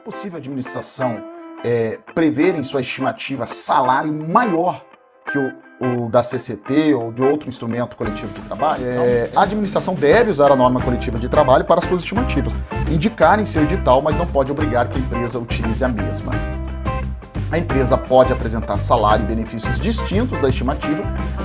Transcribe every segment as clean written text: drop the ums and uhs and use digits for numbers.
É possível a administração prever em sua estimativa salário maior que o da CCT ou de outro instrumento coletivo de trabalho? A administração deve usar a norma coletiva de trabalho para suas estimativas, indicar em seu edital, mas não pode obrigar que a empresa utilize a mesma. A empresa pode apresentar salário e benefícios distintos da estimativa,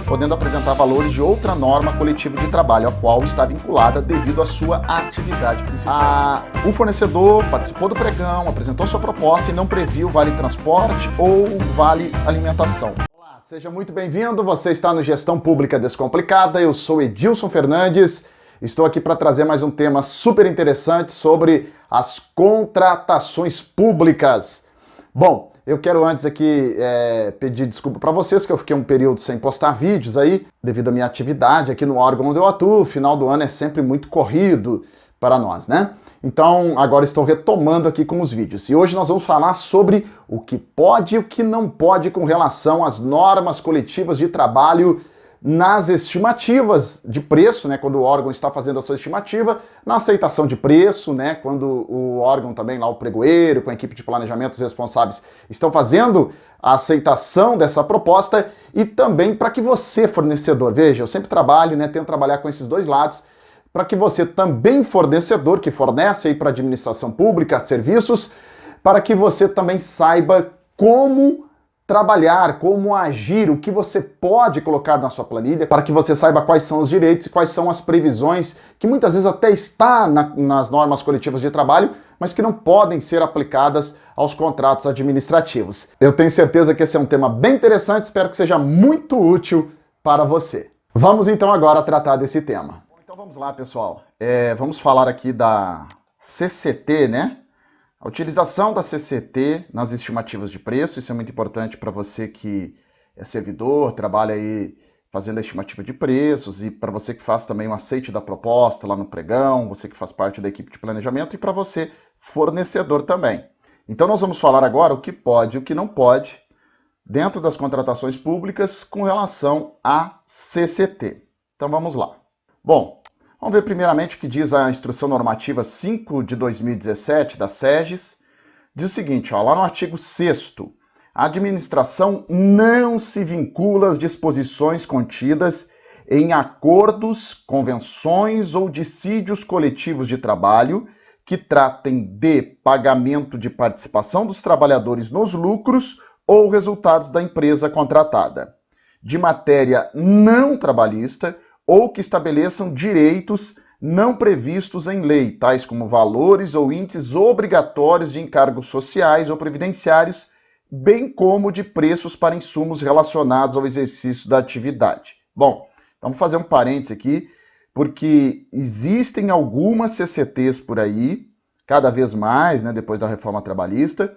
podendo apresentar valores de outra norma coletiva de trabalho, a qual está vinculada devido à sua atividade principal. O fornecedor participou do pregão, apresentou sua proposta e não previu vale transporte ou vale alimentação. Olá, seja muito bem-vindo, você está no Gestão Pública Descomplicada, eu sou Edilson Fernandes, estou aqui para trazer mais um tema super interessante sobre as contratações públicas. Bom, eu quero antes aqui pedir desculpa para vocês que eu fiquei um período sem postar vídeos aí, devido à minha atividade aqui no órgão onde eu atuo. O final do ano é sempre muito corrido para nós, né? Então, agora estou retomando aqui com os vídeos. E hoje nós vamos falar sobre o que pode e o que não pode com relação às normas coletivas de trabalho nas estimativas de preço, né, quando o órgão está fazendo a sua estimativa, na aceitação de preço, né, quando o órgão também, lá o pregoeiro, com a equipe de planejamento, os responsáveis, estão fazendo a aceitação dessa proposta e também para que você, fornecedor, veja, eu sempre trabalho, né, tento trabalhar com esses dois lados, para que você também, fornecedor, que fornece aí para a administração pública serviços, para que você também saiba como trabalhar, como agir, o que você pode colocar na sua planilha, para que você saiba quais são os direitos e quais são as previsões, que muitas vezes até está nas normas coletivas de trabalho, mas que não podem ser aplicadas aos contratos administrativos. Eu tenho certeza que esse é um tema bem interessante, espero que seja muito útil para você. Vamos então agora tratar desse tema. Então vamos lá, pessoal. Vamos falar aqui da CCT, né? A utilização da CCT nas estimativas de preço, isso é muito importante para você que é servidor, trabalha aí fazendo a estimativa de preços, e para você que faz também o aceite da proposta lá no pregão, você que faz parte da equipe de planejamento, e para você, fornecedor também. Então nós vamos falar agora o que pode e o que não pode dentro das contratações públicas com relação à CCT. Então vamos lá. Bom, vamos ver primeiramente o que diz a Instrução Normativa 5 de 2017 da SEGES. Diz o seguinte, ó, lá no artigo 6º, a administração não se vincula às disposições contidas em acordos, convenções ou dissídios coletivos de trabalho que tratem de pagamento de participação dos trabalhadores nos lucros ou resultados da empresa contratada, de matéria não trabalhista, ou que estabeleçam direitos não previstos em lei, tais como valores ou índices obrigatórios de encargos sociais ou previdenciários, bem como de preços para insumos relacionados ao exercício da atividade. Bom, vamos fazer um parênteses aqui, porque existem algumas CCTs por aí, cada vez mais, né, depois da reforma trabalhista,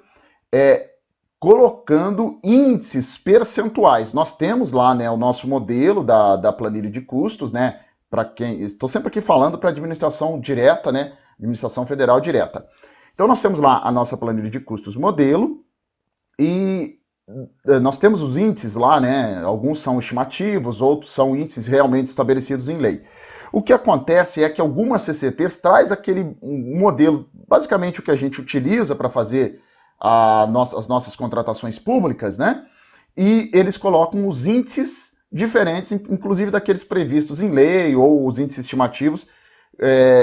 colocando índices percentuais. Nós temos lá, né, o nosso modelo da planilha de custos, né, para quem... Estou sempre aqui falando para a administração direta, né, administração federal direta. Então nós temos lá a nossa planilha de custos modelo e nós temos os índices lá, né, alguns são estimativos, outros são índices realmente estabelecidos em lei. O que acontece é que algumas CCTs traz aquele modelo, basicamente o que a gente utiliza para fazer as nossas contratações públicas, né? E eles colocam os índices diferentes, inclusive daqueles previstos em lei ou os índices estimativos,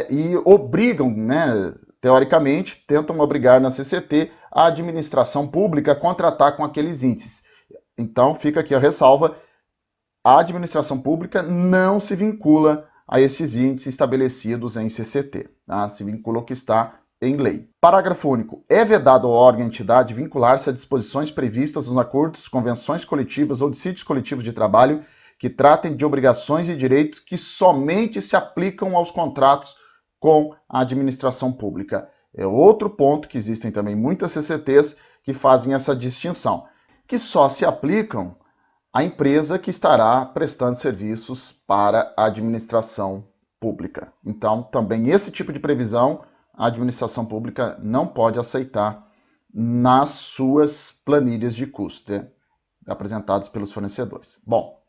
e obrigam, né, teoricamente, tentam obrigar na CCT a administração pública a contratar com aqueles índices. Então fica aqui a ressalva, a administração pública não se vincula a esses índices estabelecidos em CCT, tá? Se vincula ao que está em lei. Parágrafo único. É vedado ao órgão ou entidade vincular-se a disposições previstas nos acordos, convenções coletivas ou dissídios coletivos de trabalho que tratem de obrigações e direitos que somente se aplicam aos contratos com a administração pública. É outro ponto que existem também muitas CCTs que fazem essa distinção, que só se aplicam à empresa que estará prestando serviços para a administração pública. Então, também esse tipo de previsão a administração pública não pode aceitar nas suas planilhas de custo, né, apresentadas pelos fornecedores. Bom,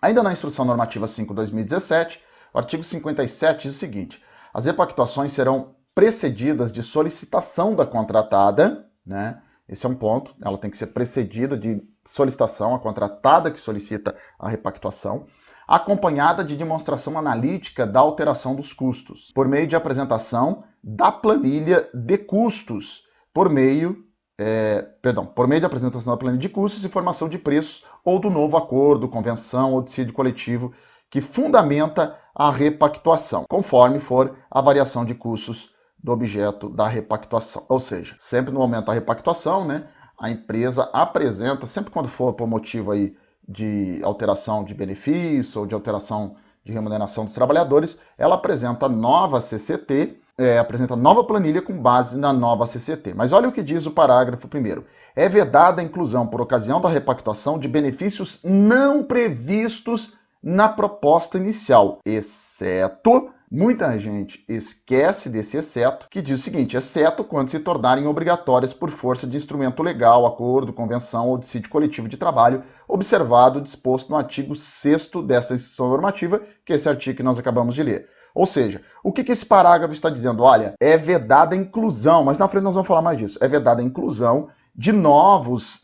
ainda na Instrução Normativa 5/2017, o artigo 57 diz o seguinte: as repactuações serão precedidas de solicitação da contratada, né? Esse é um ponto, ela tem que ser precedida de solicitação, a contratada que solicita a repactuação, acompanhada de demonstração analítica da alteração dos custos, por meio de apresentação da planilha de custos, por meio de apresentação da planilha de custos e formação de preços ou do novo acordo, convenção ou dissídio coletivo que fundamenta a repactuação, conforme for a variação de custos do objeto da repactuação. Ou seja, sempre no momento da repactuação, né, a empresa apresenta, sempre quando for por motivo aí de alteração de benefício ou de alteração de remuneração dos trabalhadores, ela apresenta nova CCT, apresenta nova planilha com base na nova CCT. Mas olha o que diz o parágrafo 1º. É vedada a inclusão por ocasião da repactuação de benefícios não previstos na proposta inicial, exceto, muita gente esquece desse exceto, que diz o seguinte, exceto quando se tornarem obrigatórias por força de instrumento legal, acordo, convenção ou dissídio coletivo de trabalho, observado o disposto no artigo 6º dessa instituição normativa, que é esse artigo que nós acabamos de ler. Ou seja, o que esse parágrafo está dizendo? Olha, é vedada a inclusão, mas na frente nós vamos falar mais disso, é vedada a inclusão de novos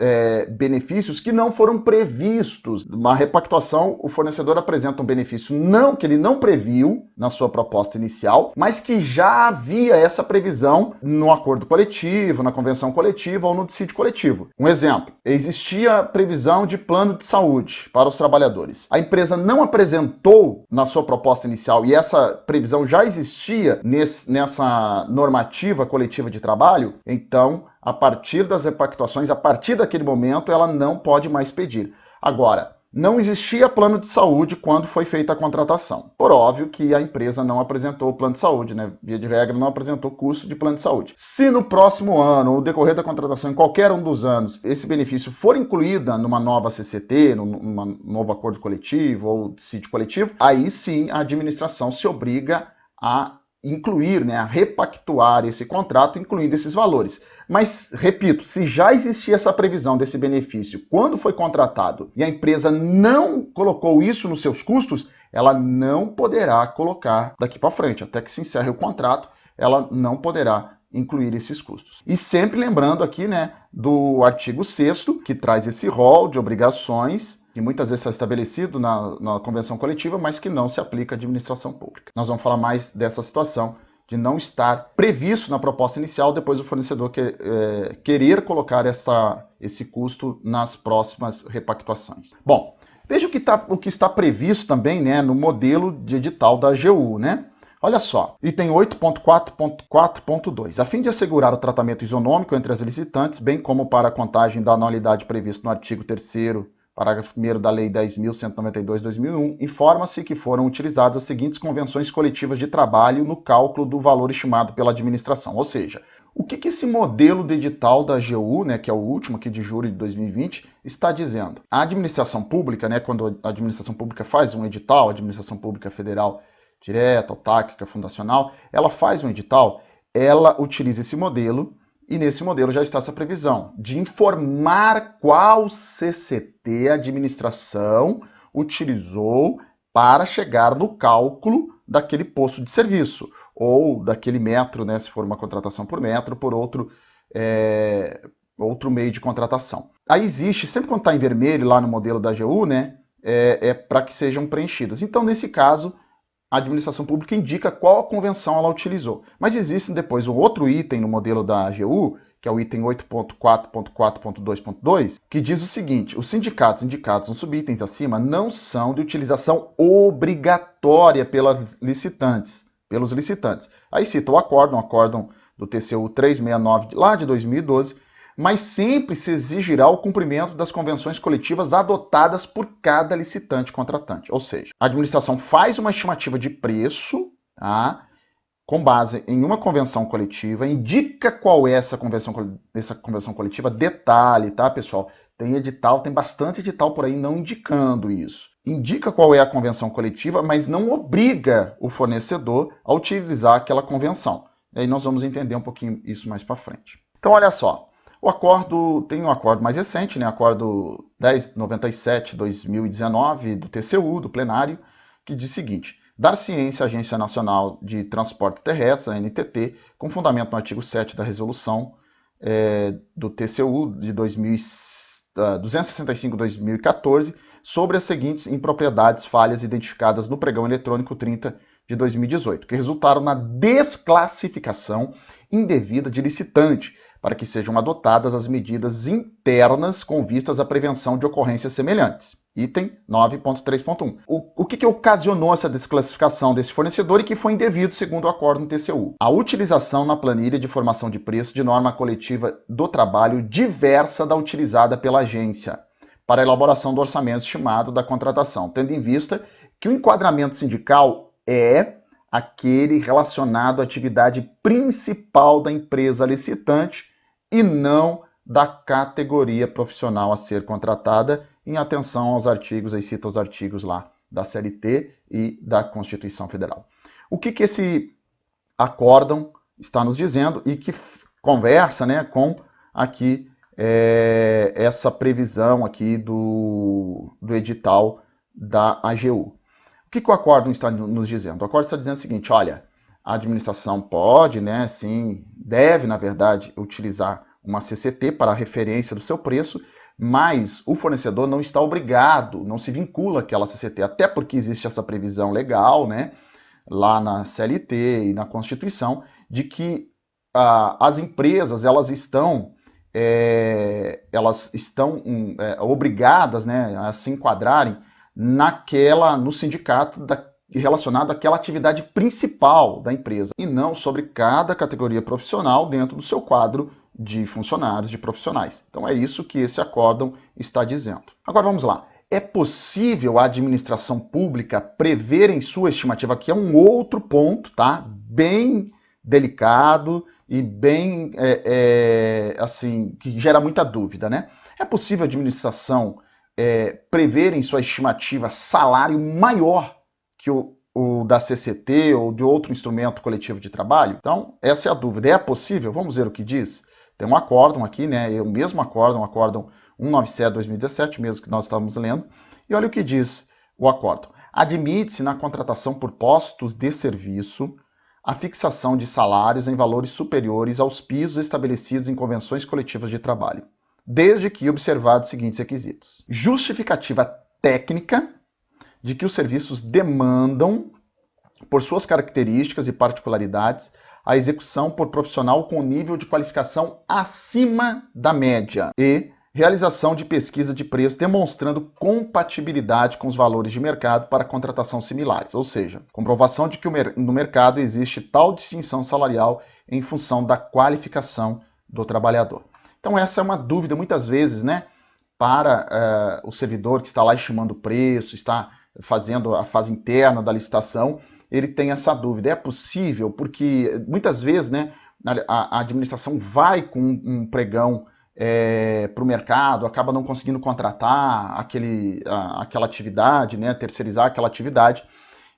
benefícios que não foram previstos. Uma repactuação, o fornecedor apresenta um benefício que ele não previu na sua proposta inicial, mas que já havia essa previsão no acordo coletivo, na convenção coletiva ou no dissídio coletivo. Um exemplo, existia previsão de plano de saúde para os trabalhadores. A empresa não apresentou na sua proposta inicial, e essa previsão já existia nessa normativa coletiva de trabalho, então, a partir das repactuações, a partir daquele momento, ela não pode mais pedir. Agora, não existia plano de saúde quando foi feita a contratação. Por óbvio que a empresa não apresentou o plano de saúde, né? Via de regra, não apresentou custo de plano de saúde. Se no próximo ano, ou no decorrer da contratação, em qualquer um dos anos, esse benefício for incluído numa nova CCT, num novo acordo coletivo ou dissídio coletivo, aí sim a administração se obriga a incluir, né, a repactuar esse contrato, incluindo esses valores. Mas, repito, se já existia essa previsão desse benefício quando foi contratado e a empresa não colocou isso nos seus custos, ela não poderá colocar daqui para frente, até que se encerre o contrato, ela não poderá incluir esses custos. E sempre lembrando aqui, né, do artigo 6º, que traz esse rol de obrigações que muitas vezes está estabelecido na convenção coletiva, mas que não se aplica à administração pública. Nós vamos falar mais dessa situação de não estar previsto na proposta inicial, depois o fornecedor querer colocar esse custo nas próximas repactuações. Bom, veja o que está previsto também, né, no modelo de edital da AGU, né? Olha só, item 8.4.4.2. A fim de assegurar o tratamento isonômico entre as licitantes, bem como para a contagem da anualidade prevista no artigo 3º, parágrafo 1º da Lei 10.192/2001, informa-se que foram utilizadas as seguintes convenções coletivas de trabalho no cálculo do valor estimado pela administração. Ou seja, o que esse modelo de edital da AGU, né, que é o último aqui de julho de 2020, está dizendo? A administração pública, né, quando a administração pública faz um edital, a administração pública federal direta, autárquica, fundacional, ela faz um edital, ela utiliza esse modelo. E nesse modelo já está essa previsão de informar qual CCT a administração utilizou para chegar no cálculo daquele posto de serviço, ou daquele metro, né, se for uma contratação por metro, por outro meio de contratação. Aí existe, sempre quando está em vermelho lá no modelo da AGU, né, para que sejam preenchidas. Então, nesse caso, a administração pública indica qual a convenção ela utilizou. Mas existe depois um outro item no modelo da AGU, que é o item 8.4.4.2.2, que diz o seguinte: os sindicatos indicados nos subitens acima não são de utilização obrigatória pelos licitantes. Aí cita o acórdão do TCU 369, lá de 2012, mas sempre se exigirá o cumprimento das convenções coletivas adotadas por cada licitante contratante. Ou seja, a administração faz uma estimativa de preço, tá, com base em uma convenção coletiva, indica qual é essa convenção coletiva, detalhe, tá, pessoal? Tem bastante edital por aí não indicando isso. Indica qual é a convenção coletiva, mas não obriga o fornecedor a utilizar aquela convenção. E aí nós vamos entender um pouquinho isso mais para frente. Então, olha só. Tem um acordo mais recente, né, acordo 1097/2019 do TCU, do plenário, que diz o seguinte: dar ciência à Agência Nacional de Transporte Terrestre, a ANTT, com fundamento no artigo 7 da resolução do TCU de 265/2014, sobre as seguintes impropriedades falhas identificadas no pregão eletrônico 30 de 2018, que resultaram na desclassificação indevida de licitante, para que sejam adotadas as medidas internas com vistas à prevenção de ocorrências semelhantes. Item 9.3.1. O que ocasionou essa desclassificação desse fornecedor e que foi indevido segundo o acordo no TCU? A utilização na planilha de formação de preço de norma coletiva do trabalho diversa da utilizada pela agência para a elaboração do orçamento estimado da contratação, tendo em vista que o enquadramento sindical é aquele relacionado à atividade principal da empresa licitante e não da categoria profissional a ser contratada, em atenção aos artigos, aí cita os artigos lá da CLT e da Constituição Federal. O que esse acórdão está nos dizendo e que conversa, né, com aqui essa previsão aqui do edital da AGU. O que o acórdão está nos dizendo? O acórdão está dizendo o seguinte: olha, a administração pode, né, sim, deve, na verdade, utilizar uma CCT para a referência do seu preço, mas o fornecedor não está obrigado, não se vincula àquela CCT, até porque existe essa previsão legal, né, lá na CLT e na Constituição, de que as empresas elas estão obrigadas, né, a se enquadrarem no sindicato relacionado àquela atividade principal da empresa, e não sobre cada categoria profissional dentro do seu quadro de funcionários, de profissionais. Então é isso que esse acórdão está dizendo. Agora vamos lá. É possível a administração pública prever em sua estimativa, aqui é um outro ponto, tá? Bem delicado e bem, assim, que gera muita dúvida, né? É possível a administração prever em sua estimativa salário maior que o da CCT ou de outro instrumento coletivo de trabalho? Então, essa é a dúvida. É possível? Vamos ver o que diz. Tem um acórdão aqui, né? O mesmo acórdão, o acórdão 197/2017, mesmo que nós estávamos lendo. E olha o que diz o acórdão. Admite-se na contratação por postos de serviço a fixação de salários em valores superiores aos pisos estabelecidos em convenções coletivas de trabalho, desde que observados os seguintes requisitos: justificativa técnica de que os serviços demandam, por suas características e particularidades, a execução por profissional com nível de qualificação acima da média e realização de pesquisa de preço demonstrando compatibilidade com os valores de mercado para contratação similares, ou seja, comprovação de que no mercado existe tal distinção salarial em função da qualificação do trabalhador. Então essa é uma dúvida muitas vezes, né, para o servidor que está lá estimando o preço, está fazendo a fase interna da licitação, ele tem essa dúvida. É possível? Porque muitas vezes, né, a administração vai com um pregão para o mercado, acaba não conseguindo contratar aquela atividade, né, terceirizar aquela atividade,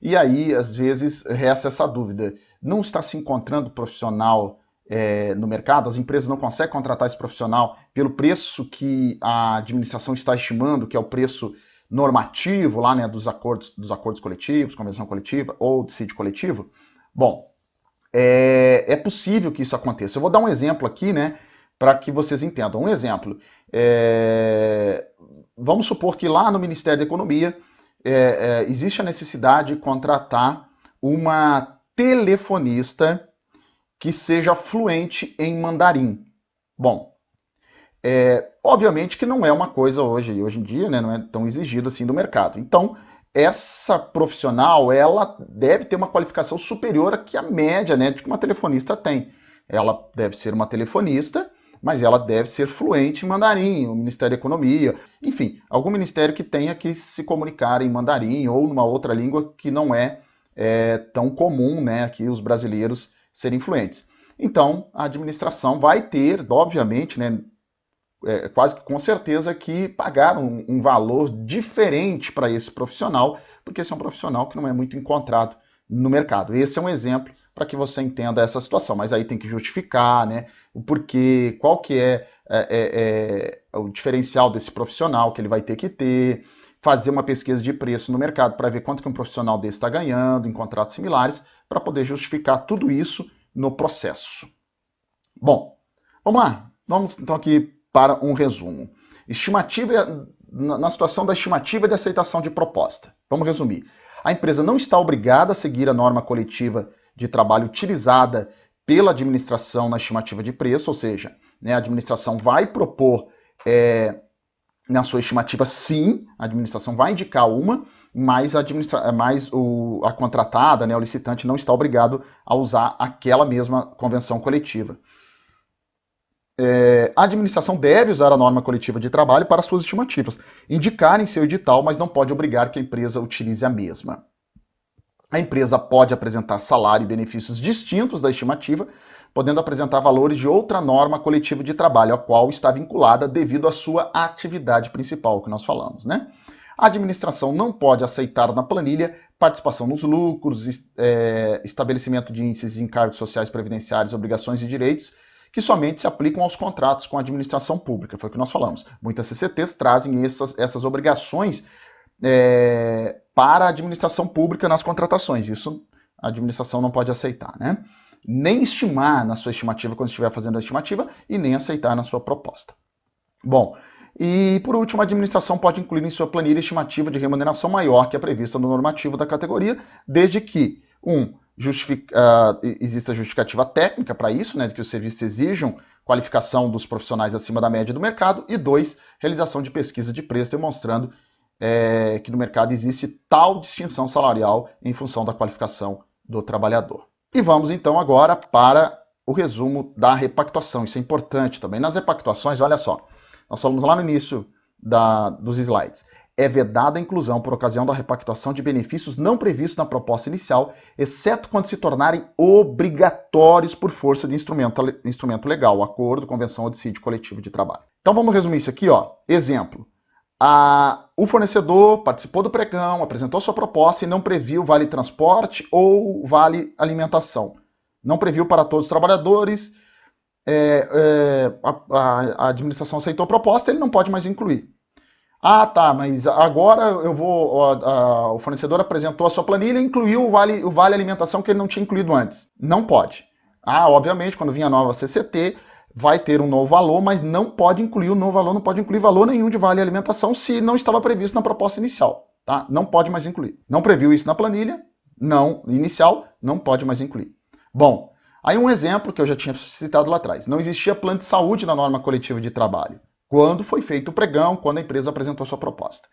e aí às vezes resta essa dúvida. Não está se encontrando profissional no mercado? As empresas não conseguem contratar esse profissional pelo preço que a administração está estimando, que é o preço normativo lá, né, dos acordos coletivos, convenção coletiva ou dissídio coletivo? Bom, é possível que isso aconteça. Eu vou dar um exemplo aqui, né, para que vocês entendam. Um exemplo, vamos supor que lá no Ministério da Economia existe a necessidade de contratar uma telefonista que seja fluente em mandarim. Bom, obviamente que não é uma coisa hoje em dia, né, não é tão exigido assim do mercado. Então, essa profissional, ela deve ter uma qualificação superior à que a média, né, de que uma telefonista tem. Ela deve ser uma telefonista, mas ela deve ser fluente em mandarim, o Ministério da Economia, enfim, algum ministério que tenha que se comunicar em mandarim ou numa outra língua que não é tão comum, né, aqui os brasileiros serem fluentes. Então, a administração vai ter, obviamente, né, quase que com certeza, que pagar um valor diferente para esse profissional, porque esse é um profissional que não é muito encontrado no mercado. Esse é um exemplo para que você entenda essa situação, mas aí tem que justificar, né, o porquê, qual que é o diferencial desse profissional que ele vai ter que ter, fazer uma pesquisa de preço no mercado para ver quanto que um profissional desse está ganhando em contratos similares, para poder justificar tudo isso no processo. Bom, vamos lá. Vamos então aqui para um resumo. Estimativa, na situação da estimativa de aceitação de proposta. Vamos resumir. A empresa não está obrigada a seguir a norma coletiva de trabalho utilizada pela administração na estimativa de preço, ou seja, né, a administração vai propor na sua estimativa, sim, a administração vai indicar uma, mas a contratada, né, o licitante, não está obrigado a usar aquela mesma convenção coletiva. A administração deve usar a norma coletiva de trabalho para suas estimativas, indicar em seu edital, mas não pode obrigar que a empresa utilize a mesma. A empresa pode apresentar salário e benefícios distintos da estimativa, podendo apresentar valores de outra norma coletiva de trabalho, a qual está vinculada devido à sua atividade principal, que nós falamos, né? A administração não pode aceitar na planilha participação nos lucros, estabelecimento de índices de encargos sociais previdenciários, obrigações e direitos, que somente se aplicam aos contratos com a administração pública, foi o que nós falamos. Muitas CCTs trazem essas obrigações para a administração pública nas contratações. Isso a administração não pode aceitar, né? Nem estimar na sua estimativa quando estiver fazendo a estimativa e nem aceitar na sua proposta. Bom, e por último, a administração pode incluir em sua planilha estimativa de remuneração maior que a prevista no normativo da categoria, desde que, exista justificativa técnica para isso, né, de que os serviços exijam qualificação dos profissionais acima da média do mercado, e 2, realização de pesquisa de preço demonstrando que no mercado existe tal distinção salarial em função da qualificação do trabalhador. E vamos então agora para o resumo da repactuação. Isso é importante também. Nas repactuações, olha só, nós falamos lá no início dos slides. É vedada a inclusão por ocasião da repactuação de benefícios não previstos na proposta inicial, exceto quando se tornarem obrigatórios por força de instrumento legal, acordo, convenção ou dissídio coletivo de trabalho. Então vamos resumir isso aqui, ó. Exemplo. O fornecedor participou do pregão, apresentou sua proposta e não previu vale transporte ou vale alimentação. Não previu para todos os trabalhadores, a administração aceitou a proposta, ele não pode mais incluir. Ah, tá, mas agora o fornecedor apresentou a sua planilha e incluiu o vale alimentação que ele não tinha incluído antes. Não pode. Obviamente, quando vir a nova CCT, vai ter um novo valor, mas não pode incluir o novo valor, não pode incluir valor nenhum de vale alimentação se não estava previsto na proposta inicial, tá? Não pode mais incluir. Não previu isso na planilha, inicial, não pode mais incluir. Bom, aí um exemplo que eu já tinha citado lá atrás. Não existia plano de saúde na norma coletiva de trabalho, quando foi feito o pregão, quando a empresa apresentou sua proposta.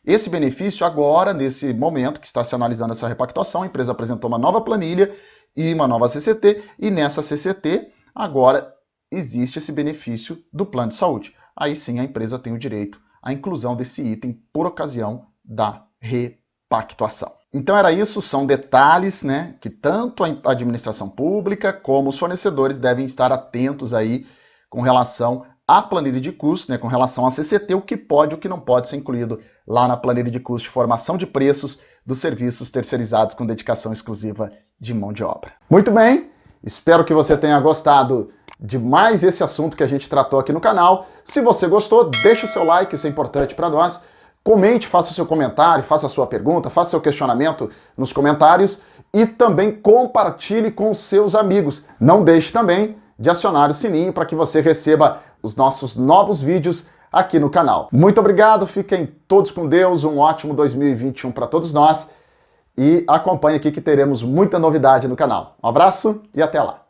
Esse benefício agora, nesse momento que está se analisando essa repactuação, a empresa apresentou uma nova planilha e uma nova CCT, e nessa CCT, agora existe esse benefício do plano de saúde. Aí sim a empresa tem o direito à inclusão desse item por ocasião da repactuação. Então era isso, são detalhes, né, que tanto a administração pública como os fornecedores devem estar atentos aí com relação à planilha de custos, né, com relação à CCT, o que pode e o que não pode ser incluído lá na planilha de custos de formação de preços dos serviços terceirizados com dedicação exclusiva de mão de obra. Muito bem, espero que você tenha gostado de mais esse assunto que a gente tratou aqui no canal. Se você gostou, deixa o seu like, isso é importante para nós. Comente, faça o seu comentário, faça a sua pergunta, faça o seu questionamento nos comentários e também compartilhe com os seus amigos. Não deixe também de acionar o sininho para que você receba os nossos novos vídeos aqui no canal. Muito obrigado, fiquem todos com Deus, um ótimo 2021 para todos nós e acompanhe aqui que teremos muita novidade no canal. Um abraço e até lá!